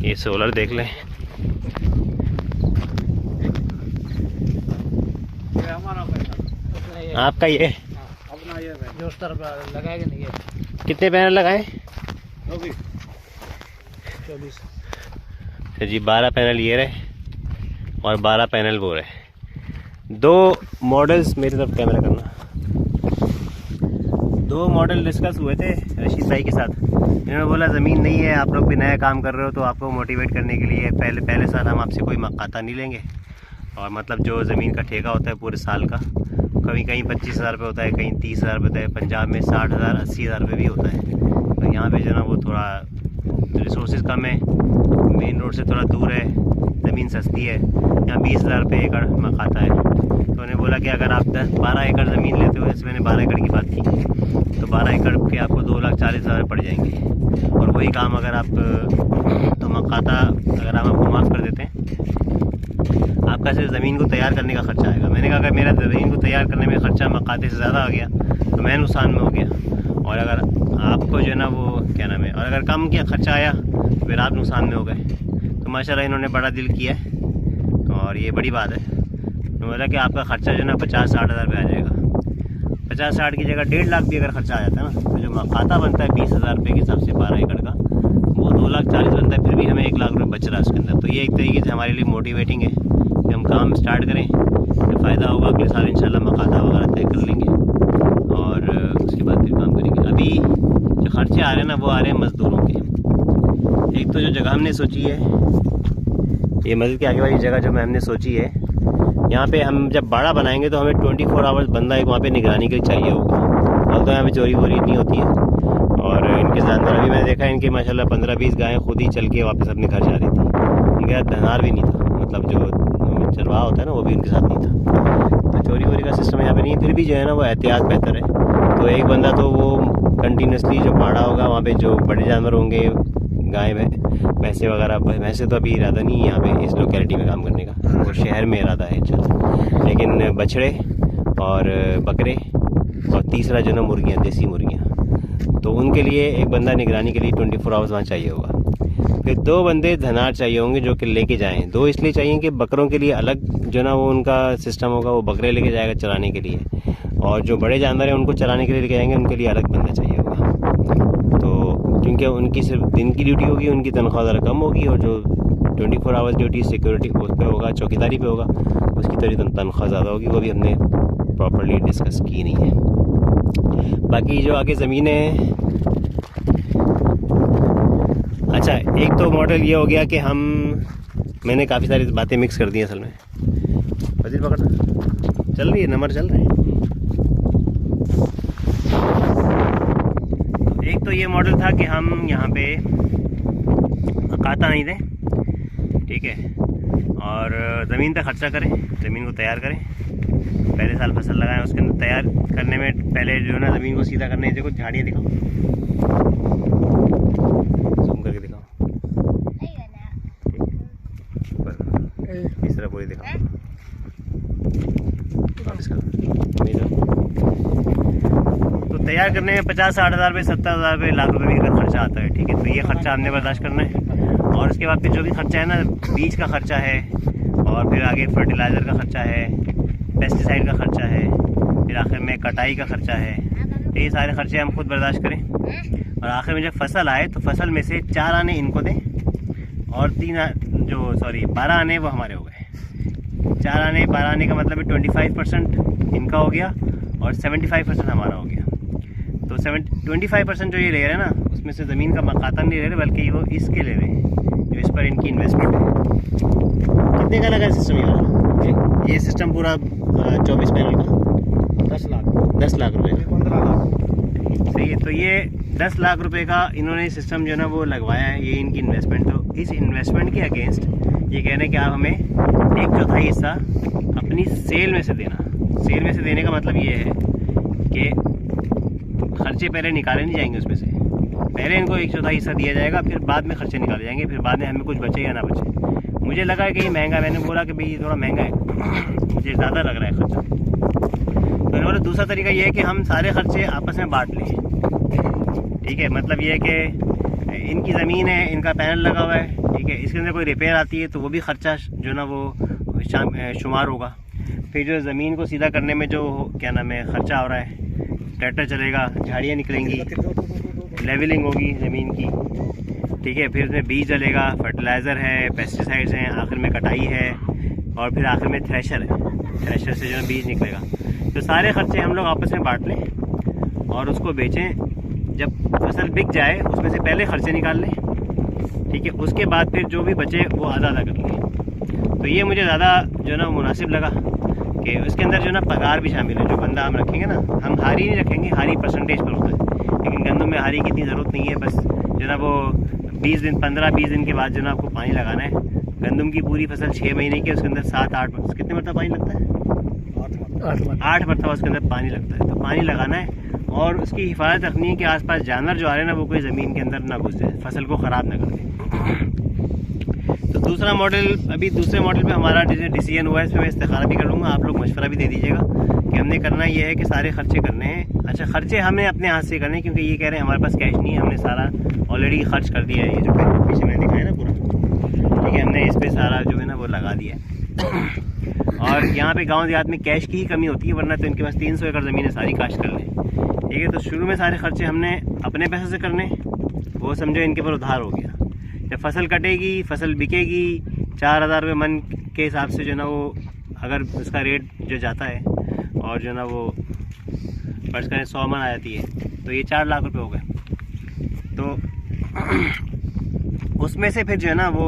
ये सोलर देख लें, आपका ये अपना ये जो उस तरफ लगाएगा नहीं ये कितने पैनल लगाए? 24। जी 12 पैनल ये रहे और 12 पैनल वो रहे। 2 मॉडल्स, मेरी तरफ कैमरा करना, 2 मॉडल डिस्कस हुए थे रशीद भाई के साथ। इन्होंने बोला ज़मीन नहीं है, आप लोग भी नया काम कर रहे हो, तो आपको मोटिवेट करने के लिए पहले साल हम आपसे कोई मकाता नहीं लेंगे। और मतलब जो ज़मीन का ठेका होता है पूरे साल का, कहीं 25,000 रुपये होता है, कहीं 30,000 रुपये होता है, पंजाब में 60,000 80,000 रुपये भी होता है। तो यहाँ पे जो ना वो थोड़ा रिसोर्सेज कम है, मेन रोड से थोड़ा दूर है, ज़मीन सस्ती है, यहाँ 20,000 रुपये एकड़ मकाता है। तो उन्हें बोला कि अगर आप 10-12 एकड़ ज़मीन लेते हो, जैसे मैंने 12 एकड़ की बात की, तो 12 एकड़ के आपको 2,40,000 पड़ जाएंगे। और वही काम अगर आप तो मकाता अगर हम आपको माफ़ कर देते हैं, आपका सिर्फ ज़मीन को तैयार करने का ख़र्चा आएगा। मैंने कहा अगर मेरा ज़मीन को तैयार करने में ख़र्चा मकाते से ज़्यादा आ गया तो मैं नुकसान में हो गया, और अगर आपको जो है ना वो क्या नाम है, और अगर कम क्या ख़र्चा आया फिर आप नुकसान में हो गए। तो माशाल्लाह इन्होंने बड़ा दिल किया है और ये बड़ी बात है। तो बोला कि आपका ख़र्चा जो है ना 50-60 हज़ार रुपये आ जाएगा। 50-60 की जगह 1.5 लाख भी अगर ख़र्चा आ जाता है ना, तो जो मकाता बनता है 20,000 रुपये के हिसाब से 12 एकड़ का, वो 2,40,000 बनता है, फिर भी हमें 1 लाख रुपये बच रहा है उसके अंदर। तो ये एक तरीके से हमारे लिए मोटिवेटिंग है कि हम काम स्टार्ट करें, तो फ़ायदा होगा। अगले साल इंशाल्लाह मकाता वगैरह तय कर लेंगे और उसके बाद फिर काम करेंगे। अभी जो खर्चे आ रहे हैं ना वो आ रहे हैं मज़दूरों के। एक तो जो जगह हमने सोची है, ये मस्जिद के आगे वाली जगह जो हमने सोची है, यहाँ पे हम जब बाड़ा बनाएंगे तो हमें 24 आवर्स बंदा एक वहाँ पे निगरानी के लिए चाहिए होगा। और तो यहाँ पे चोरी वोरी इतनी होती है और इनके जानवर अभी मैंने देखा इनके माशाल्लाह 15-20 गायें खुद ही चल के वापस अपने घर जा रही थी। इनके साथ धनार भी नहीं था, मतलब जो चरवाहा होता है ना वो भी उनके साथ नहीं था। तो चोरी वोरी का सिस्टम यहाँ पे नहीं है, फिर भी जो है ना वो एहतियात बेहतर है। तो एक बंदा तो वो कंटिन्यूसली जो बाड़ा होगा वहाँ पे जो बड़े जानवर होंगे, गाय भैंसे वगैरह, भैंसे तो अभी इरादा नहीं है यहाँ पे इस लोकेलिटी में काम करने का, वो शहर में इरादा है इंशाल्लाह। लेकिन बछड़े और बकरे और तीसरा जो ना मुर्गियाँ, देसी मुर्गियाँ, तो उनके लिए एक बंदा निगरानी के लिए 24 आवर्स वहाँ चाहिए होगा। फिर 2 बंदे धनार चाहिए होंगे जो कि लेके जाएं। 2 इसलिए चाहिए कि बकरों के लिए अलग जो ना वो उनका सिस्टम होगा, वो बकरे लेके जाएगा चराने के लिए, और जो बड़े जानवर हैं उनको चराने के लिए लेके जाएंगे, उनके लिए अलग बंदा चाहिए होगा। तो क्योंकि उनकी सिर्फ दिन की ड्यूटी होगी, उनकी तनख्वाह ज़रा कम होगी, और जो 24 आवर्स ड्यूटी सिक्योरिटी उस पर होगा, चौकीदारी पे होगा, उसकी थोड़ी तनख्वाह ज़्यादा होगी। वो भी हमने प्रॉपर्ली डिस्कस की नहीं है। बाकी जो आगे ज़मीनें हैं, अच्छा एक तो मॉडल ये हो गया कि मैंने काफ़ी सारी बातें मिक्स कर दी असल में। वजीर पकड़ना चल रही है, नंबर चल रहे हैं। तो एक तो ये मॉडल था कि हम यहाँ पे मकाता नहीं दें, ठीक है, और ज़मीन पे ख़र्चा करें, ज़मीन को तैयार करें, पहले साल फसल लगाएं, उसके अंदर तैयार करने में पहले जो है ना ज़मीन को सीधा करने, देखो झाड़ियाँ दिखाओ, जूम करके दिखाओ, इस तरह पूरी दिखाओ, तो तैयार करने में 50-60 हज़ार रुपये, 70 हज़ार रुपये, लाख रुपये भी अगर खर्चा आता है, ठीक है, तो ये खर्चा हमने बर्दाश्त करना है। और उसके बाद फिर जो भी खर्चा है ना, बीज का खर्चा है, और फिर आगे फर्टिलाइज़र का खर्चा है, पेस्टिसाइड का खर्चा है, फिर आखिर में कटाई का खर्चा है। तो ये सारे खर्चे हम खुद बर्दाश्त करें, और आखिर में जब फसल आए तो फसल में से 4 आने इनको दें, और 12 आने वो हमारे हो गए। 4 आने 12 आने का मतलब है 25% इनका हो गया और 75% हमारा हो गया। तो 25% जो ये ले रहे हैं ना, उसमें से ज़मीन का मकाता नहीं ले रहे, बल्कि वो इसके ले रहे हैं जो इस पर इनकी इन्वेस्टमेंट है। कितने का लगा सिस्टम ये सिस्टम पूरा 24 पैनल का 10 लाख रुपये, 15 लाख सही है। तो ये 10 लाख रुपए का इन्होंने सिस्टम जो है ना वो लगवाया है, ये इनकी इन्वेस्टमेंट। तो इस इन्वेस्टमेंट के अगेंस्ट ये कह रहे हैं कि आप हमें 1/4 हिस्सा अपनी सेल में से देना। सेल में से देने का मतलब ये है कि खर्चे पहले निकाले नहीं जाएंगे उसमें से, पहले इनको 1/4 हिस्सा दिया जाएगा, फिर बाद में खर्चे निकाले जाएंगे, फिर बाद में हमें कुछ बचे या ना बचे। मुझे लगा कि ये महंगा, मैंने बोला कि भाई ये थोड़ा महंगा है, मुझे ज़्यादा लग रहा है खर्चा। तो मैंने बोला दूसरा तरीका ये है कि हम सारे खर्चे आपस में बांट लें। ठीक है, मतलब ये है कि इनकी ज़मीन है, इनका पैनल लगा हुआ है, ठीक है, इसके अंदर कोई रिपेयर आती है तो वो भी ख़र्चा जो ना वो शुमार होगा। फिर जो ज़मीन को सीधा करने में जो क्या नाम है ख़र्चा हो रहा है, ट्रैक्टर चलेगा, झाड़ियाँ निकलेंगी, लेवलिंग होगी ज़मीन की, ठीक है, फिर उसमें बीज डलेगा, फर्टिलाइज़र है, पेस्टिसाइड्स हैं, आखिर में कटाई है, और फिर आखिर में थ्रेशर है, थ्रेशर से जो है बीज निकलेगा। तो सारे खर्चे हम लोग आपस में बांट लें और उसको बेचें। जब फसल बिक जाए उसमें से पहले खर्चे निकाल लें, ठीक है, उसके बाद फिर जो भी बचे वो आधा आधा कर लें। तो ये मुझे ज़्यादा जो है ना मुनासिब लगा कि उसके अंदर जो है ना पगार भी शामिल है। जो बंदा हम रखेंगे ना, हम हारी नहीं रखेंगे, हारी परसेंटेज पर होता है, लेकिन गंदम में हारी की इतनी ज़रूरत नहीं है। बस जो है ना वो 20 दिन 15-20 दिन के बाद जो है ना आपको पानी लगाना है। गंदम की पूरी फसल 6 महीने की, उसके अंदर 7-8 कितने मरतबा पानी लगता है? 8 मरतबा उसके अंदर पानी लगता है। तो पानी लगाना है और उसकी हिफाजत रखनी है कि आसपास जानवर जो आ रहे हैं ना वो कोई ज़मीन के अंदर ना घुस जाए, फसल को ख़राब ना कर दे। तो दूसरा मॉडल, अभी दूसरे मॉडल पे हमारा डिसीजन हुआ है, इसमें मैं इस्तिखारा भी कर लूँगा, आप लोग मशवरा भी दे दीजिएगा कि हमने करना ये है कि सारे खर्चे करने हैं। अच्छा, खर्चे हमने अपने हाथ से करने हैं, क्योंकि ये कह रहे हैं हमारे पास कैश नहीं है, हमने सारा ऑलरेडी खर्च कर दिया है। ये जो पीछे मैंने दिखाया ना पूरा, ठीक है, हमने इस पर सारा जो है ना वो लगा दिया है। और यहाँ पे गांव देहात में कैश की ही कमी होती है, वरना तो इनके पास 300 एकड़ ज़मीन है, सारी काश्त कर लें, ठीक है। तो शुरू में सारे खर्चे हमने अपने पैसे से करने, वो समझो इनके पर उधार हो गया। जब फसल कटेगी, फसल बिकेगी, 4000 रुपये मन के हिसाब से जो है ना वो, अगर उसका रेट जो जाता है और जो है ना वो फर्ज करें 100 मन आ जाती है, तो ये 4 लाख रुपये हो गए। तो उसमें से फिर जो है ना वो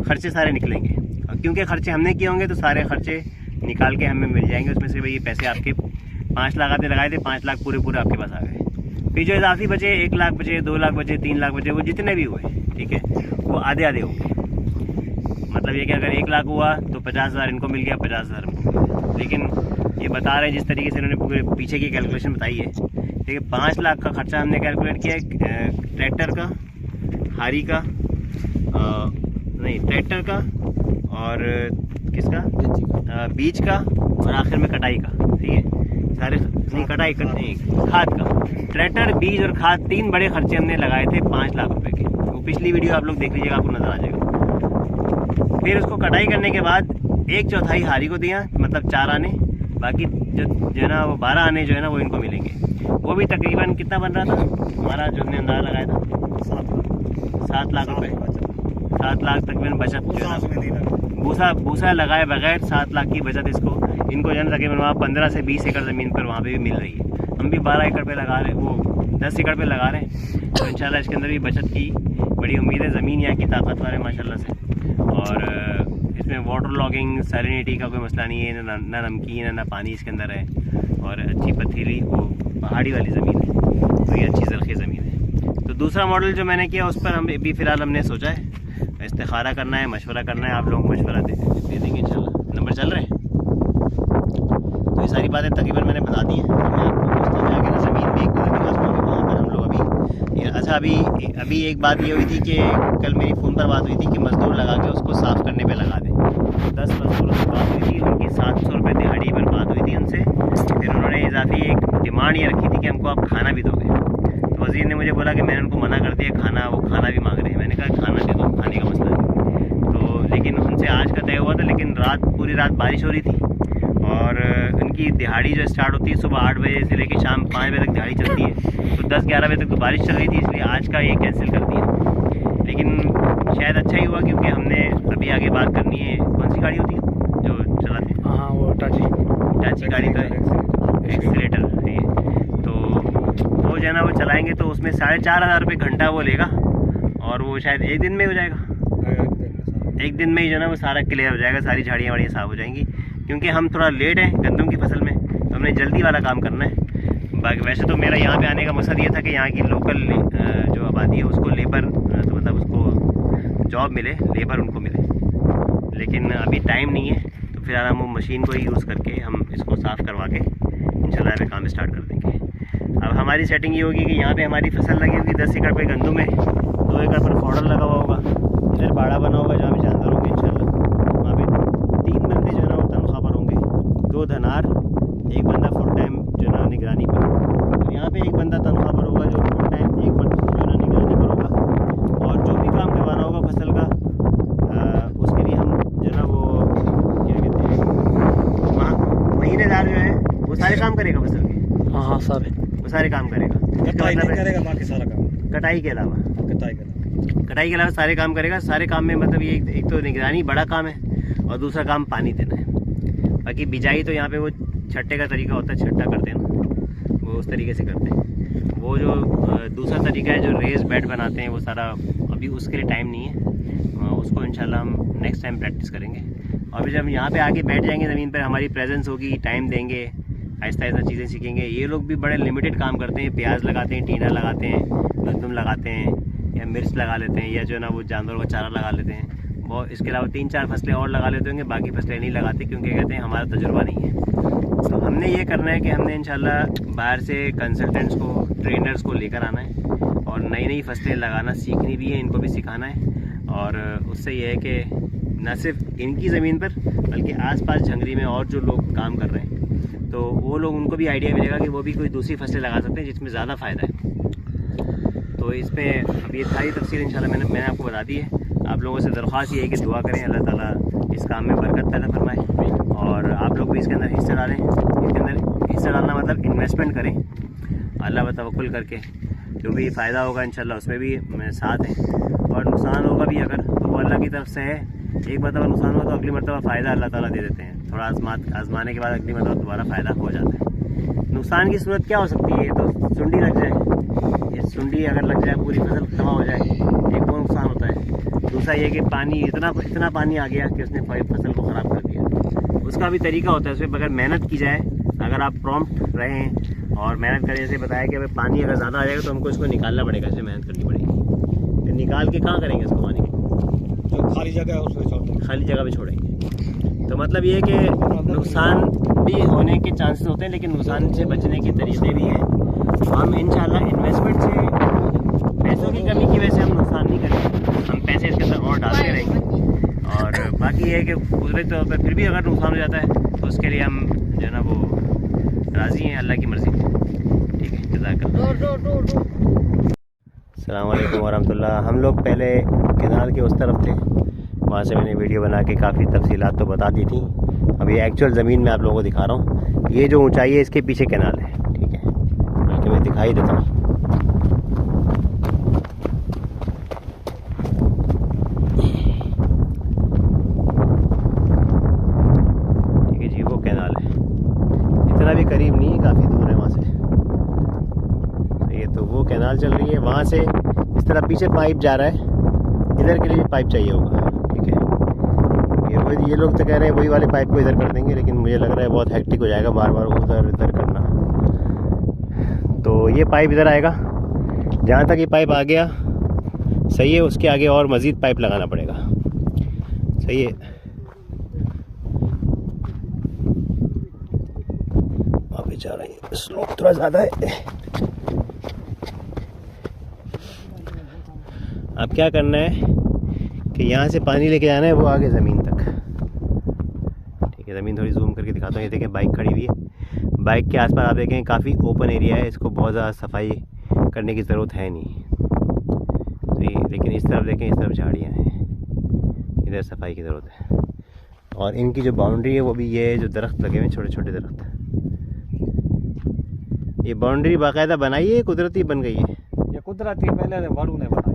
खर्चे सारे निकलेंगे, और क्योंकि खर्चे हमने किए होंगे तो सारे खर्चे निकाल के हमें मिल जाएंगे। उसमें से भाई ये पैसे आपके 5 लाख आपने लगाए थे, 5 लाख पूरे पूरे आपके पास आ गए। फिर जो इजाफी बचे, 1 लाख बचे, 2 लाख बचे, 3 लाख बचे, वो जितने भी हुए, ठीक है, वो आधे आधे होंगे। मतलब ये कि अगर 1 लाख हुआ तो 50,000 इनको मिल गया, 50,000 इनको। लेकिन ये बता रहे हैं जिस तरीके से इन्होंने पूरे पीछे की कैलकुलेशन बताई है, ठीक है, 5 लाख का खर्चा हमने कैलकुलेट किया है, ट्रैक्टर का, हारी का, नहीं ट्रैक्टर का, और किसका, बीज का, और आखिर में कटाई का, ठीक है, सारे नहीं कटाई का नहीं, खाद का। ट्रैक्टर, बीज और खाद 3 बड़े खर्चे हमने लगाए थे 5 लाख रुपए के। वो पिछली वीडियो आप लोग देख लीजिएगा, आपको नजर आ जाएगा। फिर उसको कटाई करने के बाद 1/4 हारी को दिया, मतलब 4 आने, बाकी जो है ना वो 12 आने जो है ना वो इनको मिलेंगे। वो भी तकरीबन कितना बन रहा था हमारा, जो हमने अंदाजा लगाया था 7 लाख रुपए, 7 लाख तकरीबन बचत जो है ना, भूसा लगाए बगैर 7 लाख की बचत इनको जो है ना तकरीबन वहाँ 15 से 20 एकड़ ज़मीन पर वहाँ पे भी मिल रही है। हम भी 12 एकड़ पे लगा रहे हैं, वो 10 एकड़ पे लगा रहे हैं। तो इंशाल्लाह इसके अंदर भी बचत की बड़ी उम्मीद है। ज़मीन यहाँ की ताकतवर है माशाल्लाह से, और इसमें वाटर लॉगिंग, सैलिनिटी का कोई मसला नहीं है, ना नमकीन है ना पानी इसके अंदर है, और अच्छी पथरीली वो पहाड़ी वाली ज़मीन है, तो ये अच्छी ज़रख़ी ज़मीन है। तो दूसरा मॉडल जो मैंने किया उस पर हम अभी फ़िलहाल हमने सोचा है इस्तिखारा करना है, मशवरा करना है। आप लोग मशवरा दे देंगे इंशाल्लाह, नंबर चल रहे हैं। तो ये सारी बातें तकरीबन मैंने बता दी हैं। मैं आपको जाके ना ज़मीन भी एक वहाँ पर हम लोग अभी अच्छा अभी एक बात ये हुई थी कि कल मेरी फ़ोन पर बात हुई थी कि मज़दूर लगा के उसको साफ़ करने पे लगा दें। 10 मज़दूरों से बात हुई थी, उनकी 700 रुपये दिहाड़ी पर बात हुई थी उनसे। फिर उन्होंने इजाफी एक डिमांड ये रखी थी कि हमको आप खाना भी दोगे। तो वज़ीर ने मुझे बोला कि मैंने उनको मना कर दिया, वो खाना भी मांग रहे हैं। मैंने कहा खाना दे दो, खाने का मसला नहीं। तो लेकिन उनसे आज का तय हुआ था, लेकिन पूरी रात बारिश हो रही थी, और उनकी दिहाड़ी जो स्टार्ट होती है सुबह 8 बजे से लेकर शाम 5 बजे तक दिहाड़ी चलती है। तो 10-11 बजे तक तो बारिश चल रही थी, इसलिए आज का ये कैंसिल कर दिया। लेकिन शायद अच्छा ही हुआ, क्योंकि हमने अभी आगे बात करनी है। कौन सी गाड़ी होती है जो चलाते हैं? हाँ, वो टाची गाड़ी का एक्सीलेटर है। तो वो जो है ना वो चलाएँगे तो उसमें 4,500 रुपये घंटा वो लेगा, और वो शायद एक दिन में हो जाएगा। एक दिन में ही जो है ना वो सारा क्लियर हो जाएगा, सारी झाड़ियाँ वाड़ियाँ साफ़ हो जाएंगी। क्योंकि हम थोड़ा लेट हैं गंदम की फसल में, तो हमने जल्दी वाला काम करना है। बाकी वैसे तो मेरा यहाँ पे आने का मकसद ये था कि यहाँ की लोकल जो आबादी है उसको लेबर, तो मतलब उसको जॉब मिले, लेबर उनको मिले। लेकिन अभी टाइम नहीं है, तो फिलहाल हम वो मशीन को ही यूज़ करके हम इसको साफ़ करवा के इंशाल्लाह पे काम स्टार्ट कर देंगे। अब हमारी सेटिंग ये होगी कि यहाँ पे हमारी फसल लगी होगी 10 एकड़ पे गंदम है, 2 एकड़ पर फॉर्डर लगा हुआ होगा, इधर बाड़ा बना होगा जहाँ पे जानवर होंगे इंशाल्लाह। वहाँ पे 3 बंदे जो है ना वो तनख्वाह पर होंगे, 2 धनार, 1 बंदा फुल टाइम जो है ना निगरानी पर। तो यहाँ पे 1 बंदा तनख्वाह पर होगा जो फुल टाइम 1 बंदा जो है ना निगरानी पर होगा। और जो भी काम करवाना होगा फसल का उसके लिए हम जो है ना वो क्या कहते हैं महीनेदार जो है वो सारे काम करेगा फसल के। हाँ सारे, वो सारे काम करेगा, कटाई नहीं करेगा, बाकी सारा काम कटाई के अलावा, कटाई के अलावा सारे काम करेगा। सारे काम में मतलब ये एक तो निगरानी बड़ा काम है और दूसरा काम पानी देना है। बाकी बिजाई तो यहाँ पे वो छट्टे का तरीका होता है, छट्टा करते हैं ना, वो उस तरीके से करते हैं। वो जो दूसरा तरीका है जो रेस बेड बनाते हैं वो सारा अभी उसके लिए टाइम नहीं है, उसको इंशाल्लाह हम नेक्स्ट टाइम प्रैक्टिस करेंगे। और फिर जब यहाँ पे आके बैठ जाएंगे ज़मीन पर, हमारी प्रेजेंस होगी, टाइम देंगे, आहिस्ता आहिस्ता चीज़ें सीखेंगे। ये लोग भी बड़े लिमिटेड काम करते हैं, प्याज लगाते हैं, टीना लगाते हैं, गंदम लगाते हैं या मिर्च लगा लेते हैं, या जो है ना वो जानवरों का चारा लगा लेते हैं। वो इसके अलावा 3-4 फसलें और लगा लेते होंगे, बाकी फसलें नहीं लगाते क्योंकि कहते हैं हमारा तजुर्बा नहीं है। तो हमने ये करना है कि हमने इंशाल्लाह बाहर से कंसल्टेंट्स को, ट्रेनर्स को लेकर आना है और नई नई फसलें लगाना सीखनी भी है, इनको भी सिखाना है। और उससे ये है कि न सिर्फ इनकी ज़मीन पर बल्कि आसपास झंगरी में और जो लोग काम कर रहे हैं तो वो लोग, उनको भी आइडिया मिलेगा कि वो भी कोई दूसरी फसलें लगा सकते हैं जिसमें ज़्यादा फ़ायदा है। तो इसमें अब ये सारी तफसील इंशाल्लाह मैंने आपको बता दी है। आप लोगों से दरख्वास्त ये है कि दुआ करें अल्लाह ताला इस काम में बरकत पैदा फरमाए और आप लोग भी इसके अंदर हिस्सा डालें। इसके अंदर हिस्सा डालना मतलब इन्वेस्टमेंट करें अल्लाह पर तवक्कुल करके, जो भी फ़ायदा होगा इंशाल्लाह उसमें भी मेरे साथ हैं। और नुकसान होगा भी अगर तो वो अल्लाह की तरफ से है। एक मरतबा नुकसान हुआ तो अगली मरतबा फ़ायदा अल्लाह ताला दे देते हैं। थोड़ा आजमाने के बाद अगली मरतबा दोबारा फ़ायदा हो जाता है। नुकसान की सूरत क्या हो सकती है? तो सुंडी लग जाए, ये सुंडी अगर लग जाए पूरी फसल तबाह हो जाए, एक वो नुकसान होता है। दूसरा ये कि पानी इतना पानी आ गया कि उसने फसल को ख़राब कर दिया। उसका भी तरीका होता है, उसमें अगर मेहनत की जाए, अगर आप प्रॉम्प्ट रहें और मेहनत करें। जैसे बताया कि अगर पानी अगर ज़्यादा आ जाएगा तो हमको इसको निकालना पड़ेगा, इसमें मेहनत करनी पड़ेगी। निकाल के कहाँ करेंगे इसको? पानी जो खाली जगह है उसमें छोड़ेंगे, खाली जगह पे छोड़ेंगे। तो मतलब ये है कि नुकसान भी होने के चांसेस होते हैं, लेकिन नुकसान से बचने के तरीके भी हैं। हम इंशाल्लाह इन्वेस्टमेंट से, पैसों की कमी की वजह से हम नुकसान नहीं करेंगे, हम पैसे इसके अंदर और डालते रहेंगे। और बाकी ये है कि कुदरती तौर पर फिर भी अगर नुकसान हो जाता है तो उसके लिए हम जो है ना वो राज़ी हैं, अल्लाह की मर्ज़ी। ठीक है, जज़ाकल्लाह। अस्सलाम वालेकुम वरहमतुल्लाह। हम लोग पहले केनाल के उस तरफ थे, वहाँ से मैंने वीडियो बना के काफ़ी तफसीलात तो बता दी थी। अब ये एक्चुअल ज़मीन में आप लोगों को दिखा रहा हूँ। ये जो ऊंचाई है इसके पीछे केनाल है, ठीक है, बल्कि मैं दिखाई देता हूँ। ठीक है जी, वो केनाल है, इतना भी करीब नहीं है, काफ़ी दूर है वहाँ से। ये तो वो केनाल चल रही है, वहाँ से इस तरह पीछे पाइप जा रहा है, इधर के लिए पाइप चाहिए होगा। ठीक है, ये लोग तो कह रहे हैं वही वाले पाइप को इधर कर देंगे, लेकिन मुझे लग रहा है बहुत हेक्टिक हो जाएगा बार बार उधर इधर करना। तो ये पाइप इधर आएगा, जहाँ तक ये पाइप आ गया सही है, उसके आगे और मज़ीद पाइप लगाना पड़ेगा। सही है, अभी जा रही है, स्लोप थोड़ा ज़्यादा है। अब क्या करना है कि यहाँ से पानी लेके जाना है वो आगे ज़मीन तक। ठीक है, ज़मीन थोड़ी जूम करके दिखाता हूँ। ये देखें बाइक खड़ी हुई है, बाइक के आसपास आप देखें काफ़ी ओपन एरिया है, इसको बहुत ज़्यादा सफाई करने की ज़रूरत है नहीं। तो लेकिन इस तरफ देखें, इस तरफ झाड़ियाँ हैं, इधर सफाई की ज़रूरत है। और इनकी जो बाउंड्री है वो भी ये है, जो दरख्त लगे हुए हैं छोटे छोटे दरख्त, ये बाउंड्री बाकायदा बनाई है, कुदरती बन गई है? ये कुदरती पहले बड़ू ने बनाई।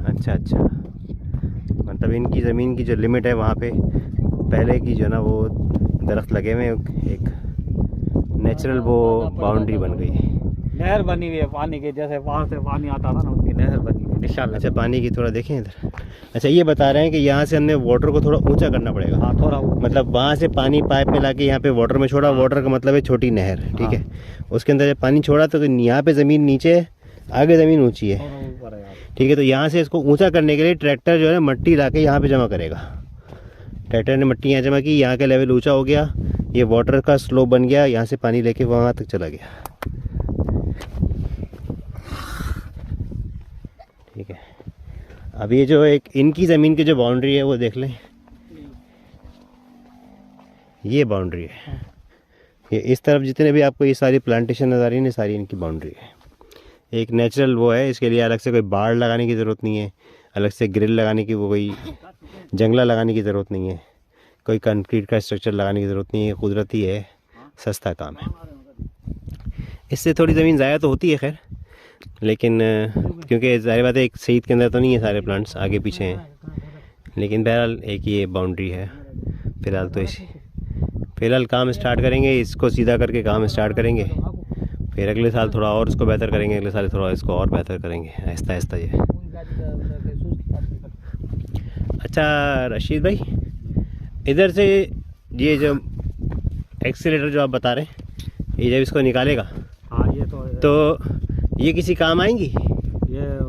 अच्छा अच्छा, मतलब इनकी ज़मीन की जो लिमिट है वहाँ पे पहले की जो ना वो दरख्त लगे हुए, एक नेचुरल वो बाउंड्री बन गई है। नहर बनी हुई है पानी की, जैसे वहाँ से पानी आता था ना, उसकी नहर बनी हुई निशान। अच्छा, पानी की थोड़ा देखें इधर। अच्छा, ये बता रहे हैं कि यहाँ से हमने वाटर को थोड़ा ऊंचा करना पड़ेगा। हाँ, थोड़ा मतलब वहाँ से पानी पाइप में लाके यहाँ पे वाटर में छोड़ा। वाटर का मतलब है छोटी नहर, ठीक है। उसके अंदर जब पानी छोड़ा तो यहाँ पे ज़मीन नीचे, आगे ज़मीन ऊँची है, ठीक है। तो यहाँ से इसको ऊंचा करने के लिए ट्रैक्टर जो है मट्टी ला के यहाँ पर जमा करेगा। ट्रैक्टर ने मट्टी यहाँ जमा की, यहाँ का लेवल ऊँचा हो गया, ये वाटर का स्लोप बन गया, यहाँ से पानी लेके वहाँ तक चला गया। अब ये जो एक इनकी ज़मीन की जो बाउंड्री है वो देख लें, ये बाउंड्री है। ये इस तरफ जितने भी आपको ये सारी प्लांटेशन नज़र आ रही है, सारी इनकी बाउंड्री है। एक नेचुरल वो है, इसके लिए अलग से कोई बाड़ लगाने की ज़रूरत नहीं है, अलग से ग्रिल लगाने की, वो कोई जंगला लगाने की ज़रूरत नहीं है, कोई कंक्रीट का स्ट्रक्चर लगाने की ज़रूरत नहीं है। कुदरती है, सस्ता काम है। इससे थोड़ी ज़मीन ज़ाया तो होती है खैर, लेकिन क्योंकि ज़ाहिर बात है एक सईद के अंदर तो नहीं है सारे प्लांट्स, आगे पीछे हैं, लेकिन बहरहाल एक ये बाउंड्री है। फ़िलहाल तो फ़िलहाल काम स्टार्ट करेंगे, इसको सीधा करके काम स्टार्ट करेंगे, फिर अगले साल थोड़ा और इसको बेहतर करेंगे, अगले साल थोड़ा इसको और बेहतर करेंगे, आहिस्ता आहिस्ता ये। अच्छा रशीद भाई, इधर से ये जो एक्सीलेटर जो आप बता रहे हैं, ये जब इसको निकालेगा हाँ ये तो ये किसी काम आएंगी?